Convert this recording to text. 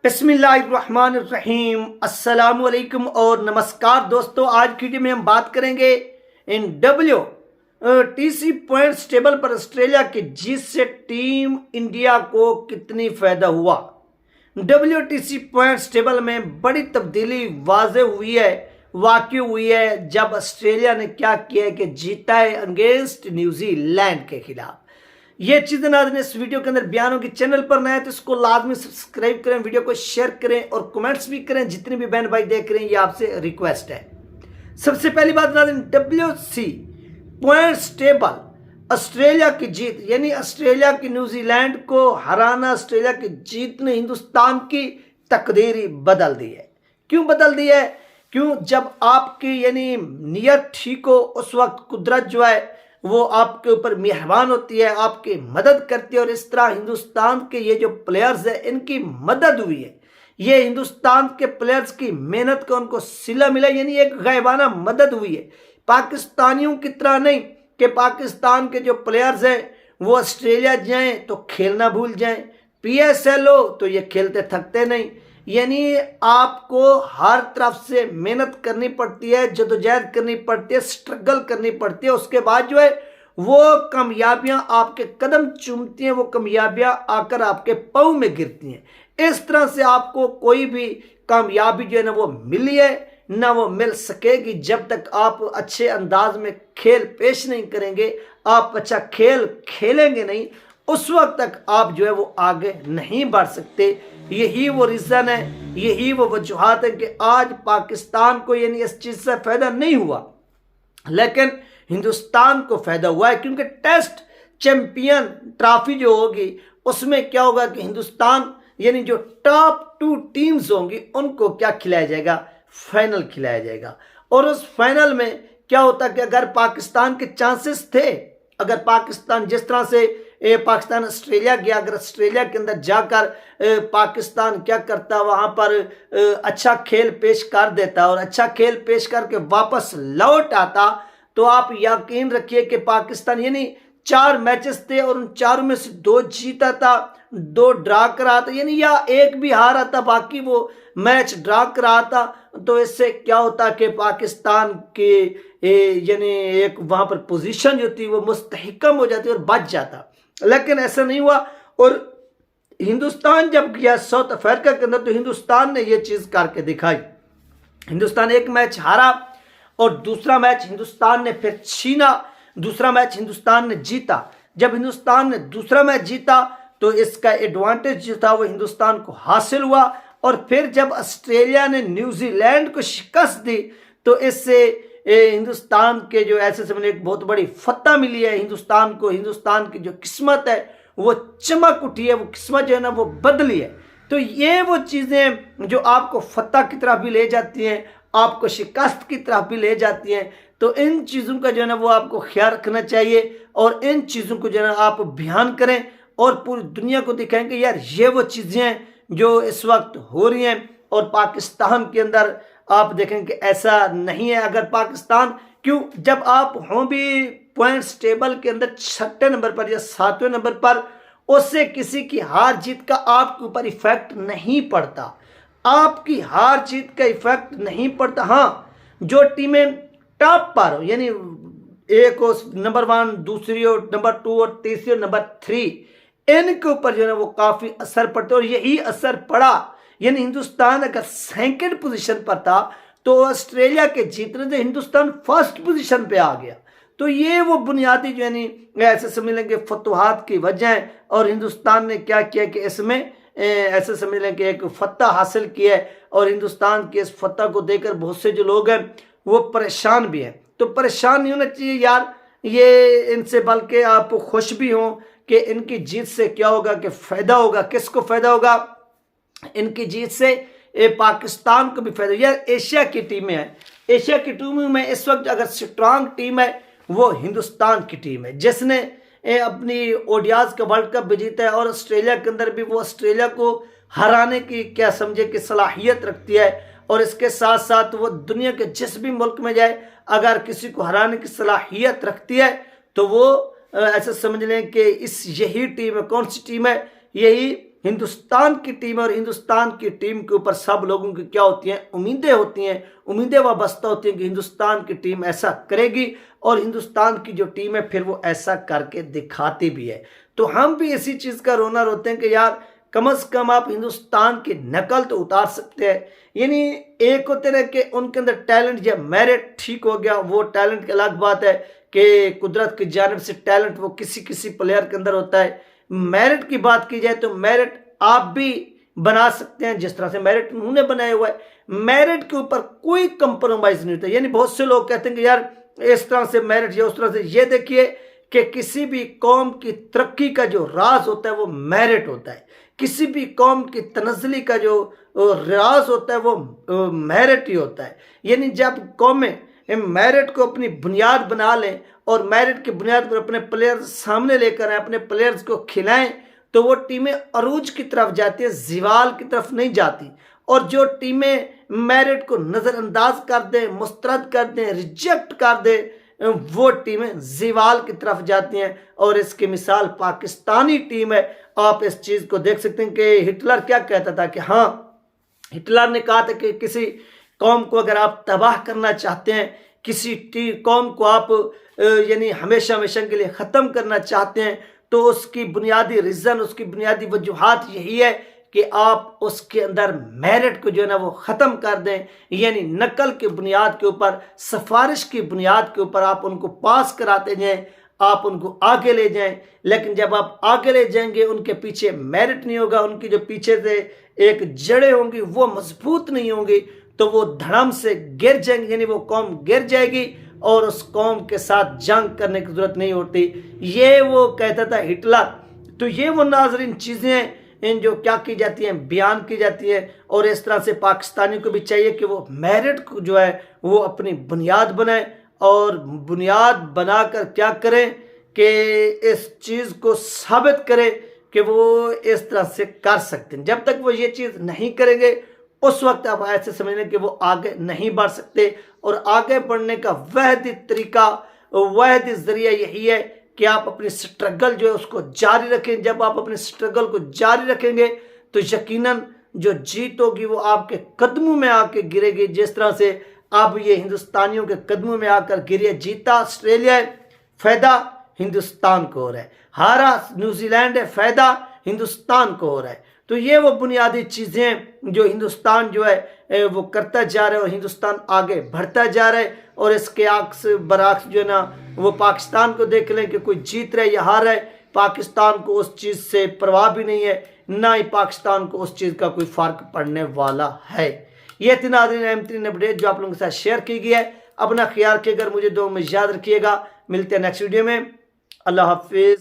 बिस्मिल्लाहिर्रहमानिर्रहीम, अस्सलाम वालेकुम और नमस्कार दोस्तों। आज की वीडियो में हम बात करेंगे इन टीसी पॉइंट्स टेबल पर ऑस्ट्रेलिया की जीत से टीम इंडिया को कितनी फायदा हुआ। WTC पॉइंट्स टेबल में बड़ी तब्दीली वाक़ई हुई है जब ऑस्ट्रेलिया ने क्या किया है कि जीता है अगेंस्ट न्यूजीलैंड के खिलाफ। ये चीज़ें नाज़रीन इस वीडियो के अंदर बयान होगी। चैनल पर नए तो इसको लाजमी सब्सक्राइब करें, वीडियो को शेयर करें और कमेंट्स भी करें। जितने भी बहन भाई देख रहे हैं ये आपसे रिक्वेस्ट है। सबसे पहली बात नाज़रीन, WTC पॉइंट्स टेबल ऑस्ट्रेलिया की जीत, यानी ऑस्ट्रेलिया की न्यूजीलैंड को हराना, ऑस्ट्रेलिया की जीत ने हिंदुस्तान की तकदीर ही बदल दी है। क्यों बदल दी है? क्यों? जब आपकी यानी नीयत ठीक हो उस वक्त कुदरत जो है वो आपके ऊपर मेहरबान होती है, आपकी मदद करती है। और इस तरह हिंदुस्तान के ये जो प्लेयर्स है इनकी मदद हुई है। ये हिंदुस्तान के प्लेयर्स की मेहनत का उनको सिला मिला, यानी एक गायबाना मदद हुई है। पाकिस्तानियों की तरह नहीं कि पाकिस्तान के जो प्लेयर्स हैं वो ऑस्ट्रेलिया जाएं तो खेलना भूल जाएं, PSL हो तो ये खेलते थकते नहीं। यानी आपको हर तरफ से मेहनत करनी पड़ती है, जदोजहद करनी पड़ती है, स्ट्रगल करनी पड़ती है। उसके बाद जो है वो कामयाबियां आपके कदम चूमती हैं, वो कामयाबियां आकर आपके पाँव में गिरती हैं। इस तरह से आपको कोई भी कामयाबी जो है ना वो मिली है ना वो मिल सकेगी जब तक आप अच्छे अंदाज में खेल पेश नहीं करेंगे, आप अच्छा खेल खेलेंगे नहीं, उस वक्त तक आप जो है वो आगे नहीं बढ़ सकते। यही वो रीज़न है, यही वो वजूहात है कि आज पाकिस्तान को यानी इस चीज़ से फ़ायदा नहीं हुआ, लेकिन हिंदुस्तान को फ़ायदा हुआ है। क्योंकि टेस्ट चैंपियन ट्रॉफी जो होगी उसमें क्या होगा कि हिंदुस्तान यानी जो टॉप 2 टीम्स होंगी उनको क्या खिलाया जाएगा? फाइनल खिलाया जाएगा। और उस फाइनल में क्या होता कि अगर पाकिस्तान के चांसेस थे, अगर पाकिस्तान जिस तरह से पाकिस्तान ऑस्ट्रेलिया गया, अगर ऑस्ट्रेलिया के अंदर जाकर पाकिस्तान क्या करता, वहाँ पर अच्छा खेल पेश कर देता और अच्छा खेल पेश करके वापस लौट आता, तो आप यकीन रखिए कि पाकिस्तान यानी 4 मैचेस थे और उन 4 में से 2 जीता था, 2 ड्रा करा था, यानी या 1 भी हारा था, बाकी वो मैच ड्रा करा था। तो इससे क्या होता कि पाकिस्तान के यानी एक वहाँ पर पोजीशन जो थी वो मुस्तहकम हो जाती और बच जाता, लेकिन ऐसा नहीं हुआ। और हिंदुस्तान जब गया साउथ अफ्रीका के अंदर तो हिंदुस्तान ने ये चीज़ करके दिखाई। हिंदुस्तान एक मैच हारा और दूसरा मैच हिंदुस्तान ने फिर छीना, दूसरा मैच हिंदुस्तान ने जीता। जब हिंदुस्तान ने दूसरा मैच जीता तो इसका एडवांटेज जो था वो हिंदुस्तान को हासिल हुआ। और फिर जब ऑस्ट्रेलिया ने न्यूजीलैंड को शिकस्त दी तो इससे हिंदुस्तान के जो ऐसे समझ एक बहुत बड़ी फतह मिली है हिंदुस्तान को। हिंदुस्तान की जो किस्मत है वो चमक उठी है, वो किस्मत जो है ना वो बदली है। तो ये वो चीज़ें जो आपको फतह की तरफ भी ले जाती हैं, आपको शिकस्त की तरफ भी ले जाती हैं। तो इन चीज़ों का जो है ना वो आपको ख्याल रखना चाहिए और इन चीज़ों को जो है ना आप बयान करें और पूरी दुनिया को दिखाएं कि यार ये वो चीज़ें हैं जो इस वक्त हो रही हैं। और पाकिस्तान के अंदर आप देखें कि ऐसा नहीं है। अगर पाकिस्तान क्यों, जब आप हों भी पॉइंट्स टेबल के अंदर 6ठे नंबर पर या 7वें नंबर पर, उससे किसी की हार जीत का आपके ऊपर इफेक्ट नहीं पड़ता, आपकी हार जीत का इफेक्ट नहीं पड़ता। हाँ, जो टीमें टॉप पर हो यानी एक हो नंबर 1, दूसरी हो नंबर 2 और तीसरी हो नंबर 3, इनके ऊपर जो है वो काफ़ी असर पड़ता है। और यही असर पड़ा, यानी हिंदुस्तान अगर 2nd पोजीशन पर था तो ऑस्ट्रेलिया के जीतने से हिंदुस्तान 1st पोजीशन पे आ गया। तो ये वो बुनियादी जो यानी ऐसे समझ लेंगे फतवाहत की वजह है। और हिंदुस्तान ने क्या किया कि इसमें ऐसे समझ लें कि एक फतह हासिल किया है। और हिंदुस्तान की इस फतह को देखकर बहुत से जो लोग हैं वो परेशान भी हैं। तो परेशान नहीं होना चाहिए यार ये इनसे, बल्कि आप खुश भी हों कि इनकी जीत से क्या होगा कि फ़ायदा होगा। किसको फ़ायदा होगा? इनकी जीत से पाकिस्तान को भी फायदा। यार एशिया की टीमें हैं, एशिया की टीमों में इस वक्त अगर स्ट्रांग टीम है वो हिंदुस्तान की टीम है, जिसने अपनी ओडियाज का वर्ल्ड कप भी जीता है। और ऑस्ट्रेलिया के अंदर भी वो ऑस्ट्रेलिया को हराने की क्या समझे कि सलाहियत रखती है। और इसके साथ साथ वो दुनिया के जिस भी मुल्क में जाए अगर किसी को हराने की सलाहियत रखती है तो वो ऐसा समझ लें कि यही टीम है। कौन सी टीम है? यही हिंदुस्तान की टीम है और हिंदुस्तान की टीम के ऊपर सब लोगों की क्या होती हैं, उम्मीदें होती हैं, उम्मीदें वाबस्ता होती हैं कि हिंदुस्तान की टीम ऐसा करेगी और हिंदुस्तान की जो टीम है फिर वो ऐसा करके दिखाती भी है। तो हम भी इसी चीज़ का रोना रोते हैं कि यार कम से कम आप हिंदुस्तान की नकल तो उतार सकते हैं। यानी एक होते ना कि उनके अंदर टैलेंट या मेरिट ठीक हो गया, वो टैलेंट की अलग बात है कि कुदरत की जानिब से टैलेंट वो किसी किसी प्लेयर के अंदर होता है। मेरिट की बात की जाए तो मेरिट आप भी बना सकते हैं जिस तरह से मेरिट उन्होंने बनाया हुआ है। मेरिट के ऊपर कोई कंप्रोमाइज नहीं होता। यानी बहुत से लोग कहते हैं कि यार इस तरह से मेरिट या उस तरह से, ये देखिए कि किसी भी कौम की तरक्की का जो राज होता है वो मेरिट होता है। किसी भी कौम की तनज़्ज़ुली का जो राज होता है वो मेरिट ही होता है। यानी जब कौमें मेरिट को अपनी बुनियाद बना लें और मेरिट की बुनियाद पर अपने प्लेयर्स सामने लेकर आए, अपने प्लेयर्स को खिलाएं, तो वो टीमें अरूज की तरफ जाती है, ज़िवाल की तरफ नहीं जाती। और जो टीमें मेरिट को नज़रअंदाज कर दें, मुस्तरद कर दें, रिजेक्ट कर दें, वो टीमें ज़िवाल की तरफ जाती हैं। और इसकी मिसाल पाकिस्तानी टीम है। आप इस चीज़ को देख सकते हैं कि हिटलर क्या कहता था कि हाँ, हिटलर ने कहा था कि किसी कौम को अगर आप तबाह करना चाहते हैं, किसी कौम को आप यानी हमेशा हमेशा के लिए ख़त्म करना चाहते हैं, तो उसकी बुनियादी रीज़न, उसकी बुनियादी वजूहात यही है कि आप उसके अंदर मेरिट को जो है ना वो ख़त्म कर दें। यानी नकल की बुनियाद के ऊपर, सिफारिश की बुनियाद के ऊपर आप उनको पास कराते जाएं, आप उनको आगे ले जाएं। लेकिन जब आप आगे ले जाएंगे, उनके पीछे मेरिट नहीं होगा, उनकी जो पीछे से एक जड़ें होंगी वो मजबूत नहीं होंगी, तो वो धड़म से गिर जाएंगे। यानी वो कौम गिर जाएगी और उस कौम के साथ जंग करने की जरूरत नहीं होती। ये वो कहता था हिटलर। तो ये वो नाज़रीन चीज़ें इन जो क्या की जाती हैं, बयान की जाती है। और इस तरह से पाकिस्तानी को भी चाहिए कि वो मेरिट को जो है वो अपनी बुनियाद बनाए और बुनियाद बनाकर क्या करें कि इस चीज़ को साबित करें कि वो इस तरह से कर सकते हैं। जब तक वो ये चीज़ नहीं करेंगे उस वक्त आप ऐसे समझ लें कि वो आगे नहीं बढ़ सकते। और आगे बढ़ने का वहदी तरीका, वहदी जरिया यही है कि आप अपनी स्ट्रगल जो है उसको जारी रखें। जब आप अपने स्ट्रगल को जारी रखेंगे तो यकीनन जो जीत होगी वो आपके कदमों में आके गिरेगी। जिस तरह से अब ये हिंदुस्तानियों के कदमों में आकर गिरे। जीता ऑस्ट्रेलिया है, फायदा हिंदुस्तान को हो रहा है। हारा न्यूजीलैंड है, फायदा हिंदुस्तान को हो रहा है। तो ये वो बुनियादी चीज़ें जो हिंदुस्तान जो है वो करता जा रहा है और हिंदुस्तान आगे बढ़ता जा रहा है। और इसके आक्स बरक्स जो है ना वो पाकिस्तान को देख लें कि कोई जीत रहा है या हार रहा है, पाकिस्तान को उस चीज़ से परवाह भी नहीं है, ना ही पाकिस्तान को उस चीज़ का कोई फ़र्क पड़ने वाला है। ये थी नाज़रीन अहम तरीन अपडेट जो आप लोगों के साथ शेयर की गई है। अपना ख्याल रखिएगा, मुझे दुआ में याद रखिएगा। मिलते हैं नेक्स्ट वीडियो में। अल्लाह हाफिज़।